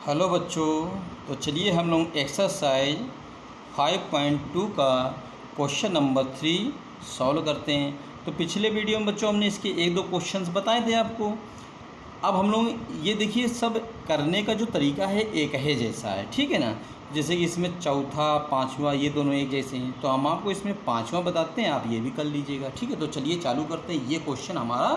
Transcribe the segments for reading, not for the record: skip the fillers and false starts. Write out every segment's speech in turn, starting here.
Hello बच्चों। तो चलिए हम लोग एक्सरसाइज 5.2 का क्वेश्चन नंबर 3 सॉल्व करते हैं। तो पिछले वीडियो में बच्चों हमने इसके एक दो क्वेश्चंस बताए थे आपको। अब हम लोग ये देखिए सब करने का जो तरीका है एक है जैसा है, ठीक है ना। जैसे कि इसमें चौथा पाँचवा ये दोनों एक जैसे हैं, तो हम आपको इसमें पाँचवा बताते हैं, आप ये भी कर लीजिएगा, ठीक है। तो चलिए चालू करते हैं। ये क्वेश्चन हमारा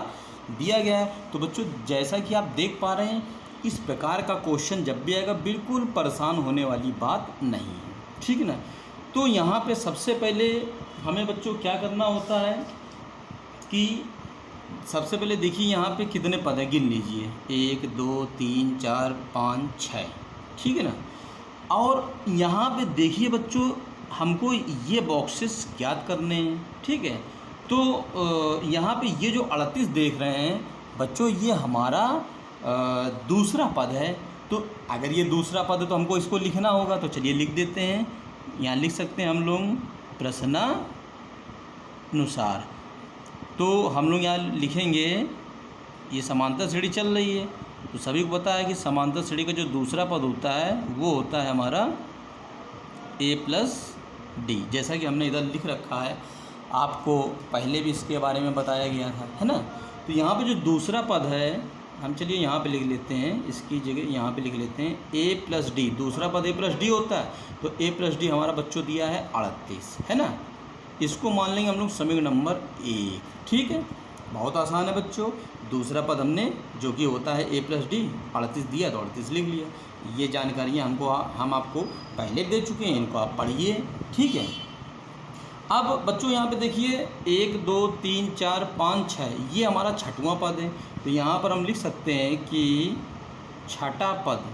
दिया गया है। तो बच्चों जैसा कि आप देख पा रहे हैं, इस प्रकार का क्वेश्चन जब भी आएगा बिल्कुल परेशान होने वाली बात नहीं है, ठीक है ना। तो यहाँ पे सबसे पहले हमें बच्चों क्या करना होता है कि सबसे पहले देखिए यहाँ पे कितने पद हैं, गिन लीजिए 1 2 3 4 5 6, ठीक है ना। और यहाँ पे देखिए बच्चों हमको ये बॉक्सेस ज्ञात करने हैं, ठीक है। तो यहाँ पे ये जो 38 देख रहे हैं बच्चों, ये हमारा दूसरा पद है। तो अगर ये दूसरा पद है तो हमको इसको लिखना होगा। तो चलिए लिख देते हैं। यहाँ लिख सकते हैं हम लोग प्रश्नानुसार। तो हम लोग यहाँ लिखेंगे ये समांतर श्रेणी चल रही है, तो सभी को पता है कि समांतर श्रेणी का जो दूसरा पद होता है वो होता है हमारा a+d, जैसा कि हमने इधर लिख रखा है। आपको पहले भी इसके बारे में बताया गया था, है ना। तो यहाँ पे जो दूसरा पद है हम चलिए यहाँ पे लिख लेते हैं, इसकी जगह यहाँ पे लिख लेते हैं a+d। दूसरा पद a+d होता है, तो a+d हमारा बच्चों दिया है 38, है ना। इसको मान लेंगे हम लोग समीकरण नंबर 1, ठीक है। बहुत आसान है बच्चों। दूसरा पद हमने जो कि होता है a+d 38 दिया तो 38 लिख लिया। ये जानकारियाँ हम आपको पहले दे चुके हैं, इनको आप पढ़िए, ठीक है। अब बच्चों यहाँ पे देखिए 1 2 3 4 5 6 ये हमारा छठवां पद है। तो यहाँ पर हम लिख सकते हैं कि छठा पद।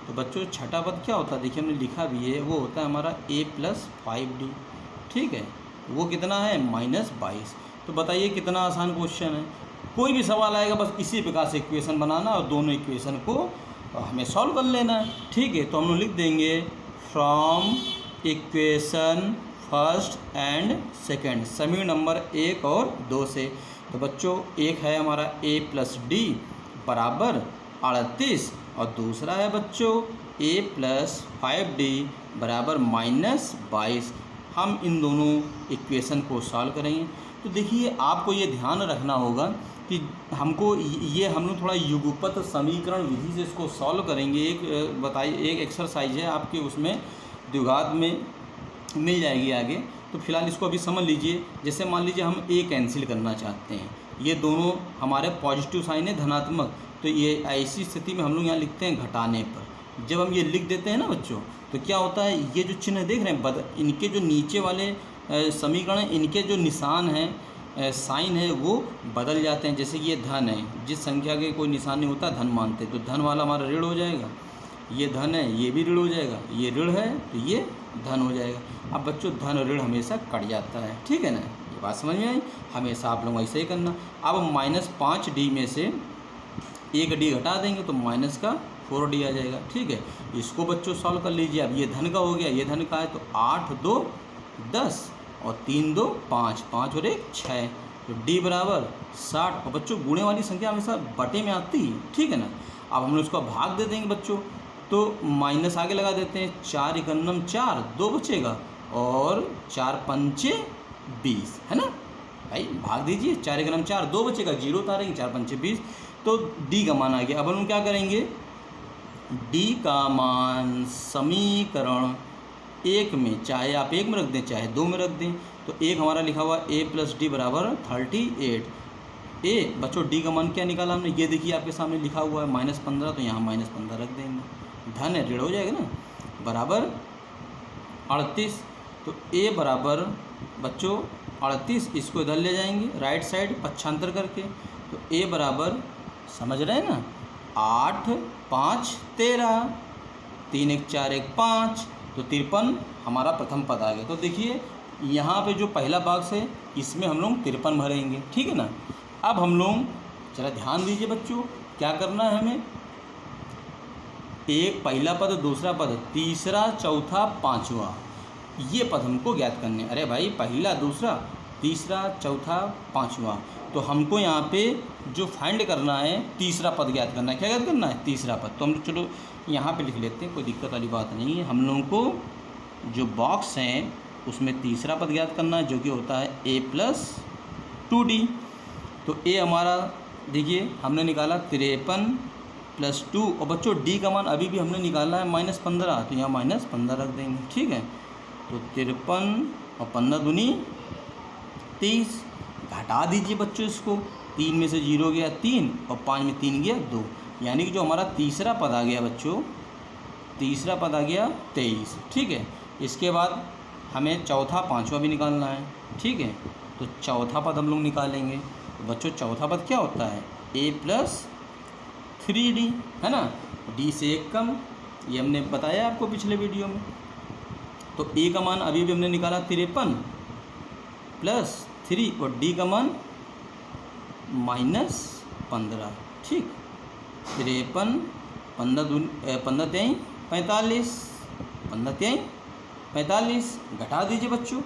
तो बच्चों छठा पद क्या होता है, देखिए हमने लिखा भी है, वो होता है हमारा a+5d, ठीक है। वो कितना है -22। तो बताइए कितना आसान क्वेश्चन है। कोई भी सवाल आएगा बस इसी प्रकार से इक्वेशन बनाना और दोनों इक्वेशन को हमें सॉल्व कर लेना है, ठीक है। तो हम लोग लिख देंगे from equation first and second, समीकरण नंबर 1 और 2 से। तो बच्चों एक है हमारा a+d बराबर 38 और दूसरा है बच्चों a+5d बराबर -22। हम इन दोनों इक्वेशन को सॉल्व करेंगे। तो देखिए आपको ये ध्यान रखना होगा कि हमको ये हम लोग थोड़ा युगपत समीकरण विधि से इसको सॉल्व करेंगे। एक बताइए, एक एक्सरसाइज है आपके, उसमें द्विघात में मिल जाएगी आगे। तो फिलहाल इसको अभी समझ लीजिए। जैसे मान लीजिए हम a कैंसिल करना चाहते हैं, ये दोनों हमारे पॉजिटिव साइन है, धनात्मक। तो ये ऐसी स्थिति में हम लोग यहाँ लिखते हैं घटाने पर। जब हम ये लिख देते हैं ना बच्चों, तो क्या होता है, ये जो चिन्ह देख रहे हैं इनके जो नीचे वाले समीकरण हैं, इनके जो निशान हैं, साइन है, वो बदल जाते हैं। जैसे कि ये धन है, जिस संख्या के कोई निशान नहीं होता धन मानते, तो धन वाला हमारा ऋण हो जाएगा। ये धन है, ये भी ऋण हो जाएगा। ये ऋण है तो ये धन हो जाएगा। अब बच्चों धन और ऋण हमेशा कट जाता है, ठीक है ना। ये बात समझ में आई। हमेशा आप लोग ऐसे ही करना। अब -5d में से 1d घटा देंगे तो -4d आ जाएगा, ठीक है। इसको बच्चों सॉल्व कर लीजिए। अब ये धन का हो गया, ये धन का है, तो 8 2 10 और 3 2 5, 5 और 1 6, तो d बराबर 60। और बच्चों गुणे वाली संख्या हमेशा बटे में आती है, ठीक है ना। अब हम लोग इसको भाग दे देंगे बच्चों, तो माइनस आगे लगा देते हैं। 4 × 4 2 बचेगा और 4 पंचे 20, है ना भाई। भाग दीजिए, 4 × 4 2 बचेगा, 0 उतारेंगे, 4 पंचे 20। तो d का मान आ गया। अब हम क्या करेंगे, d का मान समीकरण 1 में, चाहे आप 1 में रख दें चाहे 2 में रख दें। तो एक हमारा लिखा हुआ a+d बराबर 38। बच्चों d का मान क्या निकाला हमने, ये देखिए आपके सामने लिखा हुआ है -15। तो यहाँ -15 रख देंगे, धन है ऋण हो जाएगा ना, बराबर 38। तो a बराबर बच्चों 38, इसको इधर ले जाएंगे राइट साइड पक्षांतर करके। तो a बराबर समझ रहे हैं ना, 8 5 13, 3 1 4 1 5, तो 53 हमारा प्रथम पद आ गया। तो देखिए यहाँ पे जो पहला बॉक्स है इसमें हम लोग 53 भरेंगे, ठीक है ना। अब हम लोग जरा ध्यान दीजिए बच्चों, क्या करना है हमें, एक पहला पद, दूसरा पद, तीसरा चौथा पांचवा, ये पद हमको ज्ञात करने। अरे भाई पहला दूसरा तीसरा चौथा पांचवा, तो हमको यहाँ पे जो फाइंड करना है तीसरा पद ज्ञात करना है। क्या ज्ञात करना है? तीसरा पद। तो हम लोग चलो यहाँ पे लिख लेते हैं, कोई दिक्कत वाली बात नहीं है। हम लोगों को जो बॉक्स हैं उसमें तीसरा पद ज्ञात करना है, जो कि होता है a+2d। तो a हमारा देखिए हमने निकाला 53 + 2, और बच्चों d का मान अभी भी हमने निकाला है -15, तो यहाँ -15 रख देंगे। ठीक है, तो 53 और 15 दूनी 30। घटा दीजिए बच्चों इसको, 3 में से 0 गया 3 और 5 में 3 गया 2, यानी कि जो हमारा तीसरा पद आ गया बच्चों, तीसरा पद आ गया 23। ठीक है, इसके बाद हमें चौथा पांचवा भी निकालना है। ठीक है, तो चौथा पद हम लोग निकालेंगे। तो बच्चों चौथा पद क्या होता है? a+3d, है ना, d से 1 कम, ये हमने बताया आपको पिछले वीडियो में। तो a का मान अभी भी हमने निकाला 53 + 3 और d का मान -15। ठीक, 53, 15 3 45, 15 3 45, घटा दीजिए बच्चों,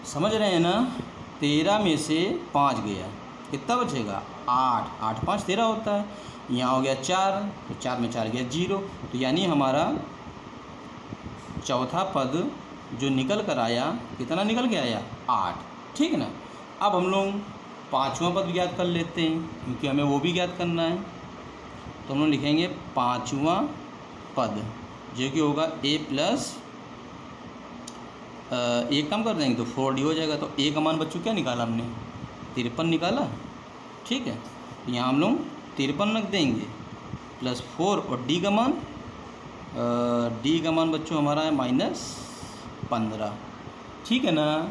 समझ रहे हैं ना। 13 में से 5 गया, कितना बचेगा? 8, 8 5 13 होता है। यहाँ हो गया 4, तो 4 में 4 गया 0, तो यानी हमारा चौथा पद जो निकल कर आया, कितना निकल के आया? 8। ठीक है ना। अब हम लोग पाँचवा पद ज्ञात कर लेते हैं, क्योंकि हमें वो भी ज्ञात करना है। तो हम लोग लिखेंगे पाँचवा पद, जो कि होगा एक कम कर देंगे तो 4d हो जाएगा। तो a का मान बच्चों क्या निकाला हमने? 53 निकाला। ठीक है, तो यहाँ हम लोग 53 रख देंगे +4, और d का मान बच्चों हमारा है -15। ठीक है ना।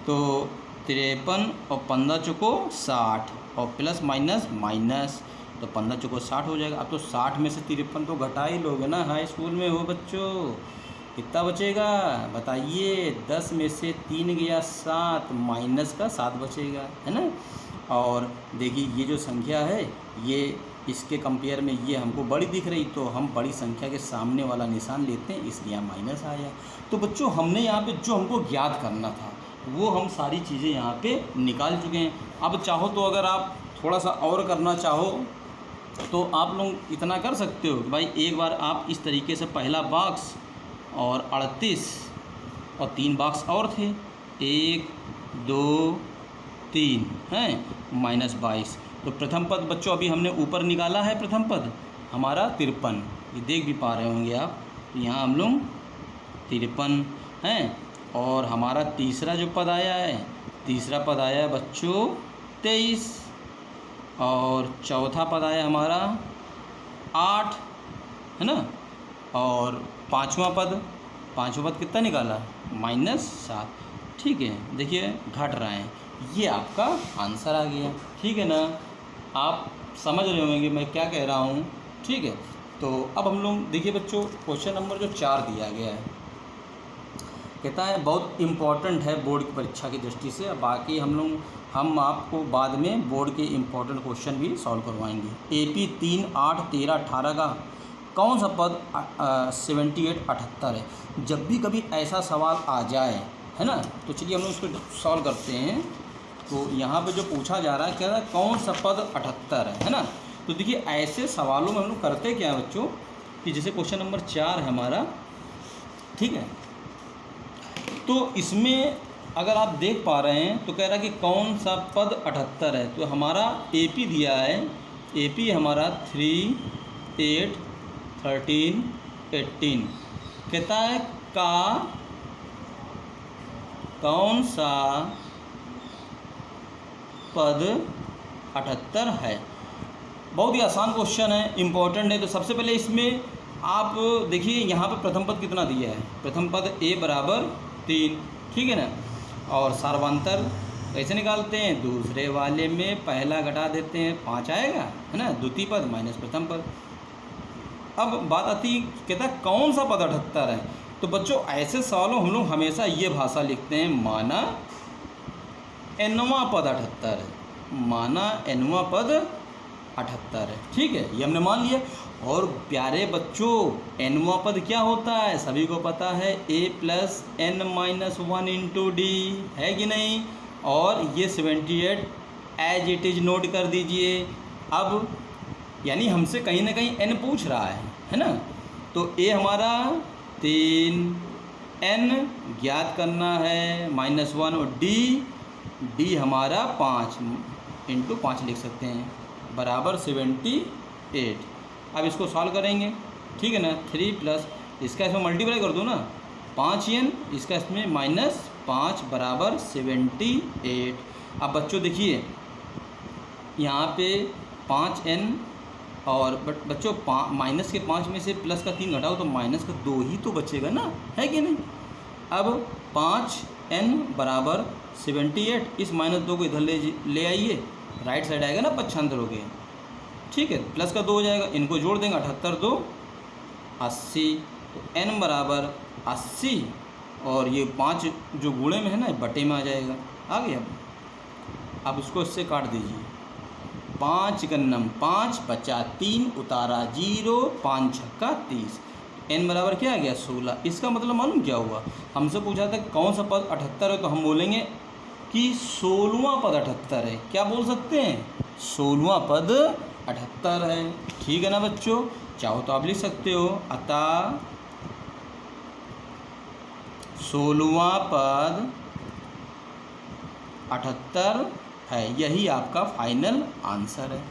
तो 53 और 15 चौको 60, और प्लस माइनस माइनस, तो 15 चौको 60 हो जाएगा। अब तो 60 में से 53 तो घटा ही लोगे ना, हाई स्कूल में हो बच्चों। कितना बचेगा बताइए? 10 में से 3 गया 7, माइनस का 7 बचेगा, है ना। और देखिए ये जो संख्या है, ये इसके कंपेयर में ये हमको बड़ी दिख रही, तो हम बड़ी संख्या के सामने वाला निशान लेते हैं, इसलिए यहाँ माइनस आया। तो बच्चों हमने यहाँ पे जो हमको ज्ञात करना था वो हम सारी चीज़ें यहाँ पे निकाल चुके हैं। अब चाहो तो अगर आप थोड़ा सा और करना चाहो तो आप लोग इतना कर सकते हो कि भाई एक बार आप इस तरीके से पहला बॉक्स और 38 और 3 बॉक्स और थे, 1 2 3 हैं, -22। तो प्रथम पद बच्चों अभी हमने ऊपर निकाला है, प्रथम पद हमारा 53, ये देख भी पा रहे होंगे आप। यहाँ हम लोग 53 हैं, और हमारा तीसरा जो पद आया है, तीसरा पद आया है बच्चों 23, और चौथा पद आया हमारा 8, है ना। और पांचवा पद कितना निकाला? -7। ठीक है, देखिए घट रहा है, ये आपका आंसर आ गया। ठीक है ना, आप समझ रहे होंगे मैं क्या कह रहा हूँ। ठीक है, तो अब हम लोग देखिए बच्चों, क्वेश्चन नंबर जो 4 दिया गया है, कहता है बहुत इम्पॉर्टेंट है बोर्ड की परीक्षा की दृष्टि से। अब बाकी हम आपको बाद में बोर्ड के इम्पॉर्टेंट क्वेश्चन भी सॉल्व करवाएंगे। AP 3, 8, 13, 18 का कौन सा पद 78, 78 है? जब भी कभी ऐसा सवाल आ जाए, है ना, तो चलिए हम लोग इसको सॉल्व करते हैं। तो यहाँ पे जो पूछा जा रहा है, कह रहा है कौन सा पद 78 है ना। तो देखिए ऐसे सवालों में हम लोग करते क्या है बच्चों, कि जैसे क्वेश्चन नंबर 4 है हमारा, ठीक है, तो इसमें अगर आप देख पा रहे हैं तो कह रहा है कि कौन सा पद 78 है। तो हमारा AP दिया है, AP हमारा 3, 8, 13, 18, कहता है का कौन सा पद 78 है। बहुत ही आसान क्वेश्चन है, इम्पोर्टेंट है। तो सबसे पहले इसमें आप देखिए यहाँ पर प्रथम पद कितना दिया है, प्रथम पद a = 3, ठीक है ना। और सार्वंतर कैसे निकालते हैं? दूसरे वाले में पहला घटा देते हैं, 5 आएगा, है ना, द्वितीय पद माइनस प्रथम पद। अब बात आती, कहता है कौन सा पद 78 है। तो बच्चों ऐसे सवालों हम लोग हमेशा ये भाषा लिखते हैं, माना nवां पद 78 है, माना nवां पद 78 है। ठीक है, ये हमने मान लिया। और प्यारे बच्चों nवां पद क्या होता है? सभी को पता है, a + n - 1 × d, है कि नहीं। और ये 78 एज इट इज़ नोट कर दीजिए। अब यानी हमसे कहीं ना कहीं n पूछ रहा है ना। तो a हमारा 3, n ज्ञात करना है -1 और d हमारा 5 × 5 लिख सकते हैं बराबर 78। अब इसको सॉल्व करेंगे, ठीक है ना। 3 प्लस इसका इसमें मल्टीप्लाई कर दो ना, 5n इसका इसमें -5 बराबर 78। अब बच्चों देखिए यहाँ पे 5n और बच्चों माइनस के 5 में से प्लस का 3 घटाओ तो माइनस का 2 ही तो बचेगा ना, है कि नहीं। अब 5n बराबर 78, इस -2 को इधर ले आइए, राइट साइड आएगा ना पक्षांतर हो गए, ठीक है। प्लस का 2 हो जाएगा, इनको जोड़ देंगे 78 2 80, तो n बराबर 80 और ये 5 जो गुणे में है ना बटे में आ जाएगा, आ गया। अब इसको इससे काट दीजिए, 5 गन्नम 5 बचा 3 उतारा 0, 5 छक्का 30, n बराबर क्या आ गया 16। इसका मतलब मालूम क्या हुआ, हमसे पूछा था कौन सा पद 78 है, तो हम बोलेंगे कि 16वां पद 78 है। क्या बोल सकते हैं, 16वां पद 78 है, ठीक है ना बच्चों। चाहो तो आप लिख सकते हो, अतः 16वां पद 78 है, यही आपका फाइनल आंसर है।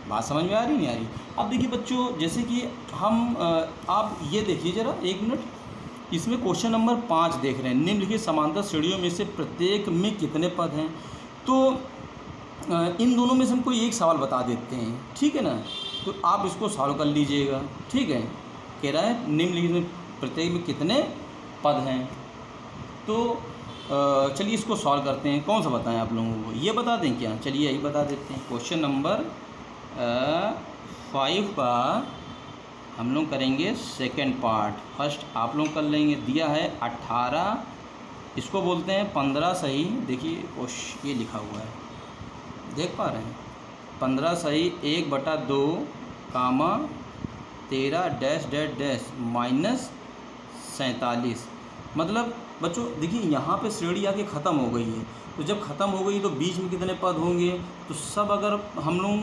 बात समझ में आ रही नहीं आ रही। अब देखिए बच्चों, जैसे कि हम आप ये देखिए ज़रा 1 मिनट, इसमें क्वेश्चन नंबर 5 देख रहे हैं, निम्नलिखित समांतर श्रेणियों में से प्रत्येक में कितने पद हैं। तो इन दोनों में से हम कोई एक सवाल बता देते हैं, ठीक है ना। तो आप इसको सॉल्व कर लीजिएगा, ठीक है। कह रहा है निम्नलिखित में प्रत्येक में कितने पद हैं। तो चलिए इसको सॉल्व करते हैं। कौन सा बताएं आप लोगों को, ये बता दें क्या, चलिए यही बता देते हैं। क्वेश्चन नंबर 5 का हम लोग करेंगे सेकंड पार्ट, फर्स्ट आप लोग कर लेंगे। दिया है 18, इसको बोलते हैं 15 सही। देखिए ये लिखा हुआ है, देख पा रहे हैं, 15 सही 1/2 कामा 13 डैश डैश डैश -47। मतलब बच्चों देखिए यहाँ पे श्रेणी आके ख़त्म हो गई है, तो जब ख़त्म हो गई तो बीच में कितने पद होंगे, तो सब अगर हम लोग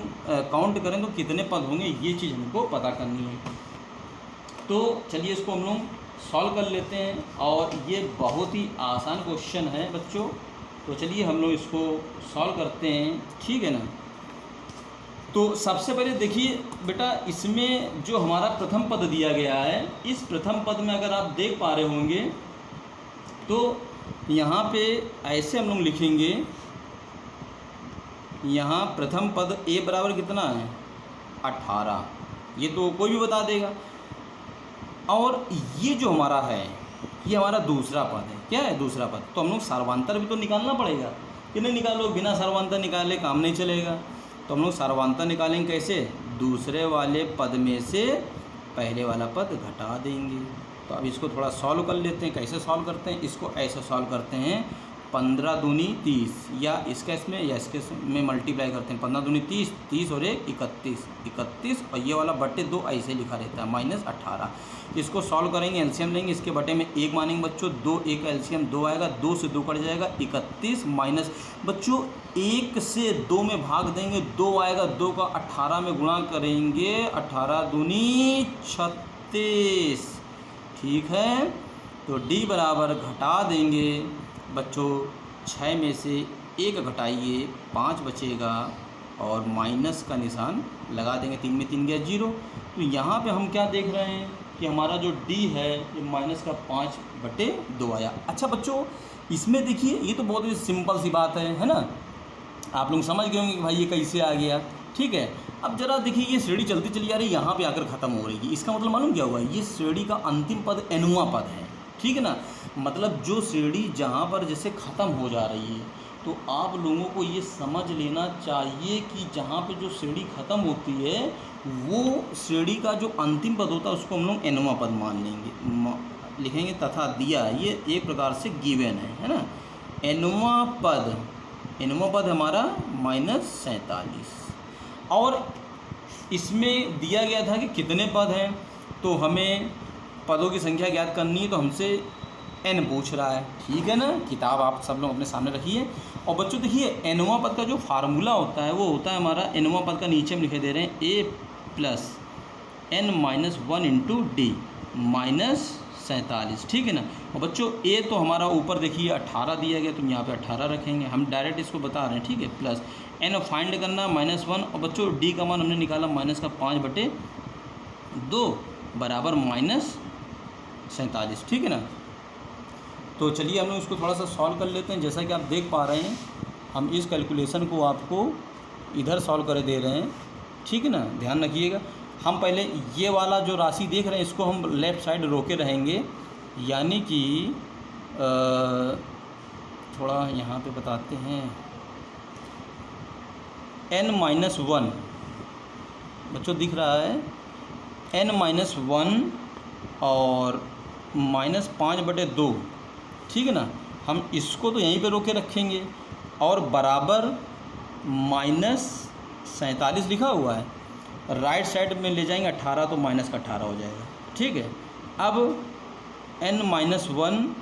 काउंट करें तो कितने पद होंगे, ये चीज़ हमको पता करनी है। तो चलिए इसको हम लोग सॉल्व कर लेते हैं, और ये बहुत ही आसान क्वेश्चन है बच्चों। तो चलिए हम लोग इसको सॉल्व करते हैं, ठीक है ना। तो सबसे पहले देखिए बेटा, इसमें जो हमारा प्रथम पद दिया गया है, इस प्रथम पद में अगर आप देख पा रहे होंगे तो यहाँ पे ऐसे हम लोग लिखेंगे, यहाँ प्रथम पद a बराबर कितना है 18, ये तो कोई भी बता देगा। और ये जो हमारा है ये हमारा दूसरा पद है, क्या है दूसरा पद, तो हम लोग सर्वांतर भी तो निकालना पड़ेगा कि नहीं निकालो, बिना सर्वांतर निकाले काम नहीं चलेगा। तो हम लोग सर्वांतर निकालेंगे कैसे, दूसरे वाले पद में से पहले वाला पद घटा देंगे। तो अब इसको थोड़ा सॉल्व कर लेते हैं। कैसे सॉल्व करते हैं, इसको ऐसे सॉल्व करते हैं, 15 दूनी 30, या इसके इसमें या इसके में मल्टीप्लाई करते हैं, 15 दूनी 30, 30 और 1 31, 31 और ये वाला बटे 2 ऐसे लिखा रहता है -18। इसको सॉल्व करेंगे, एलसीएम लेंगे, इसके बटे में 1 मानेंगे बच्चों, 2 1 का एलसीएम 2 आएगा, 2 से 2 कट जाएगा, 31 माइनस बच्चों 1 से 2 में भाग देंगे, 2 आएगा, 2 का 18 में गुणा करेंगे, 18 दूनी 36, ठीक है। तो d बराबर घटा देंगे बच्चों, 6 में से 1 घटाइए 5 बचेगा, और माइनस का निशान लगा देंगे, 3 में 3 गया 0। तो यहाँ पे हम क्या देख रहे हैं कि हमारा जो d है ये -5/2 आया। अच्छा बच्चों, इसमें देखिए ये तो बहुत ही सिंपल सी बात है ना, आप लोग समझ गए होंगे कि भाई ये कैसे आ गया, ठीक है। अब जरा देखिए ये श्रेणी चलती चली आ रही है, यहाँ पे आकर ख़त्म हो रही है, इसका मतलब मालूम क्या हुआ, ये श्रेणी का अंतिम पद nवां पद है, ठीक है ना। मतलब जो श्रेणी जहाँ पर जैसे ख़त्म हो जा रही है, तो आप लोगों को ये समझ लेना चाहिए कि जहाँ पे जो श्रेणी ख़त्म होती है वो श्रेणी का जो अंतिम पद होता है उसको हम लोग nवां पद मान लेंगे, लिखेंगे तथा दिया, ये एक प्रकार से गिवन है ना। nवां पद हमारा -47, और इसमें दिया गया था कि कितने पद हैं, तो हमें पदों की संख्या ज्ञात करनी है। तो हमसे n पूछ रहा है, ठीक है ना। किताब आप सब लोग अपने सामने रखिए। और बच्चों देखिए nवां पद का जो फार्मूला होता है वो होता है हमारा, nवां पद का नीचे हम लिखे दे रहे हैं a plus n-1 into D minus 47, ठीक है ना। और बच्चों a तो हमारा ऊपर देखिए 18 दिया गया, तो यहाँ पे 18 रखेंगे, हम डायरेक्ट इसको बता रहे हैं, ठीक है। प्लस n फाइंड करना -1, और बच्चों d का मान हमने निकाला -5/2 बराबर -47, ठीक है ना। तो चलिए हम लोग इसको थोड़ा सा सॉल्व कर लेते हैं। जैसा कि आप देख पा रहे हैं हम इस कैलकुलेशन को आपको इधर सॉल्व कर दे रहे हैं, ठीक है ना। ध्यान रखिएगा, हम पहले ये वाला जो राशि देख रहे हैं इसको हम लेफ़्ट साइड रोके रहेंगे, यानी कि थोड़ा यहाँ पे बताते हैं n-1 बच्चों दिख रहा है n-1 और -5/2, ठीक है ना। हम इसको तो यहीं पे रोके रखेंगे और बराबर -47 लिखा हुआ है, राइट साइड में ले जाएंगे 18 तो माइनस का 18 हो जाएगा, ठीक है। अब n-1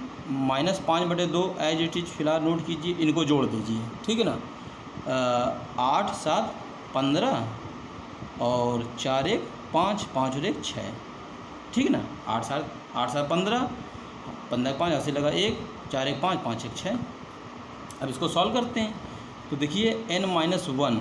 -5/2 एज इट इज फिलहाल नोट कीजिए, इनको जोड़ दीजिए, ठीक है ना। 8 7 15 और 4 1 5 5 और 1 6, ठीक है ना। 8 7 15 15 5 ऐसे लगा 1 4 1 5 5 1 6। अब इसको सॉल्व करते हैं तो देखिए n-1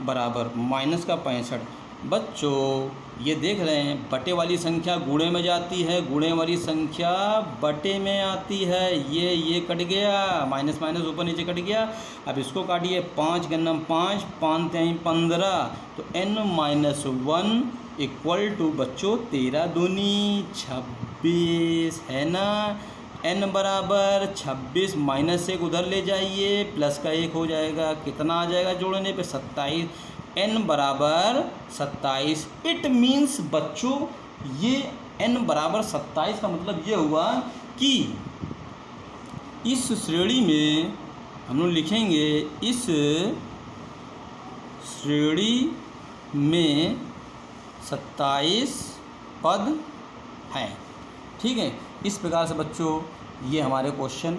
बराबर माइनस का 65। बच्चों ये देख रहे हैं बटे वाली संख्या गुणे में जाती है, गुणे वाली संख्या बटे में आती है। ये कट गया, माइनस माइनस ऊपर नीचे कट गया। अब इसको काटिए, 5 गन्नम 5 5 3 15, तो n-1 इक्वल टू बच्चों 13 दूनी 26 है ना। n बराबर 26 -1 उधर ले जाइए, प्लस का 1 हो जाएगा, कितना आ जाएगा जोड़ने पे 27। n बराबर 27। इट मीन्स बच्चों ये n बराबर 27 का मतलब ये हुआ कि इस श्रेणी में हम लोग लिखेंगे, इस श्रेणी में 27 पद हैं, ठीक है। इस प्रकार से बच्चों ये हमारे क्वेश्चन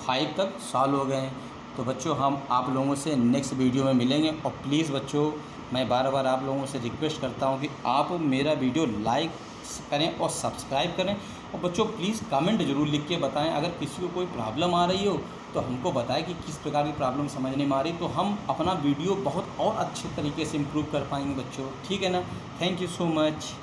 5 तक सॉल्व हो गए हैं। तो बच्चों हम आप लोगों से नेक्स्ट वीडियो में मिलेंगे। और प्लीज़ बच्चों मैं बार बार आप लोगों से रिक्वेस्ट करता हूँ कि आप मेरा वीडियो लाइक करें और सब्सक्राइब करें। और बच्चों प्लीज़ कमेंट ज़रूर लिख के बताएं, अगर किसी को कोई प्रॉब्लम आ रही हो तो हमको बताएं कि किस प्रकार की प्रॉब्लम समझने में आ रही, तो हम अपना वीडियो बहुत और अच्छे तरीके से इम्प्रूव कर पाएंगे बच्चों, ठीक है ना। Thank you so much.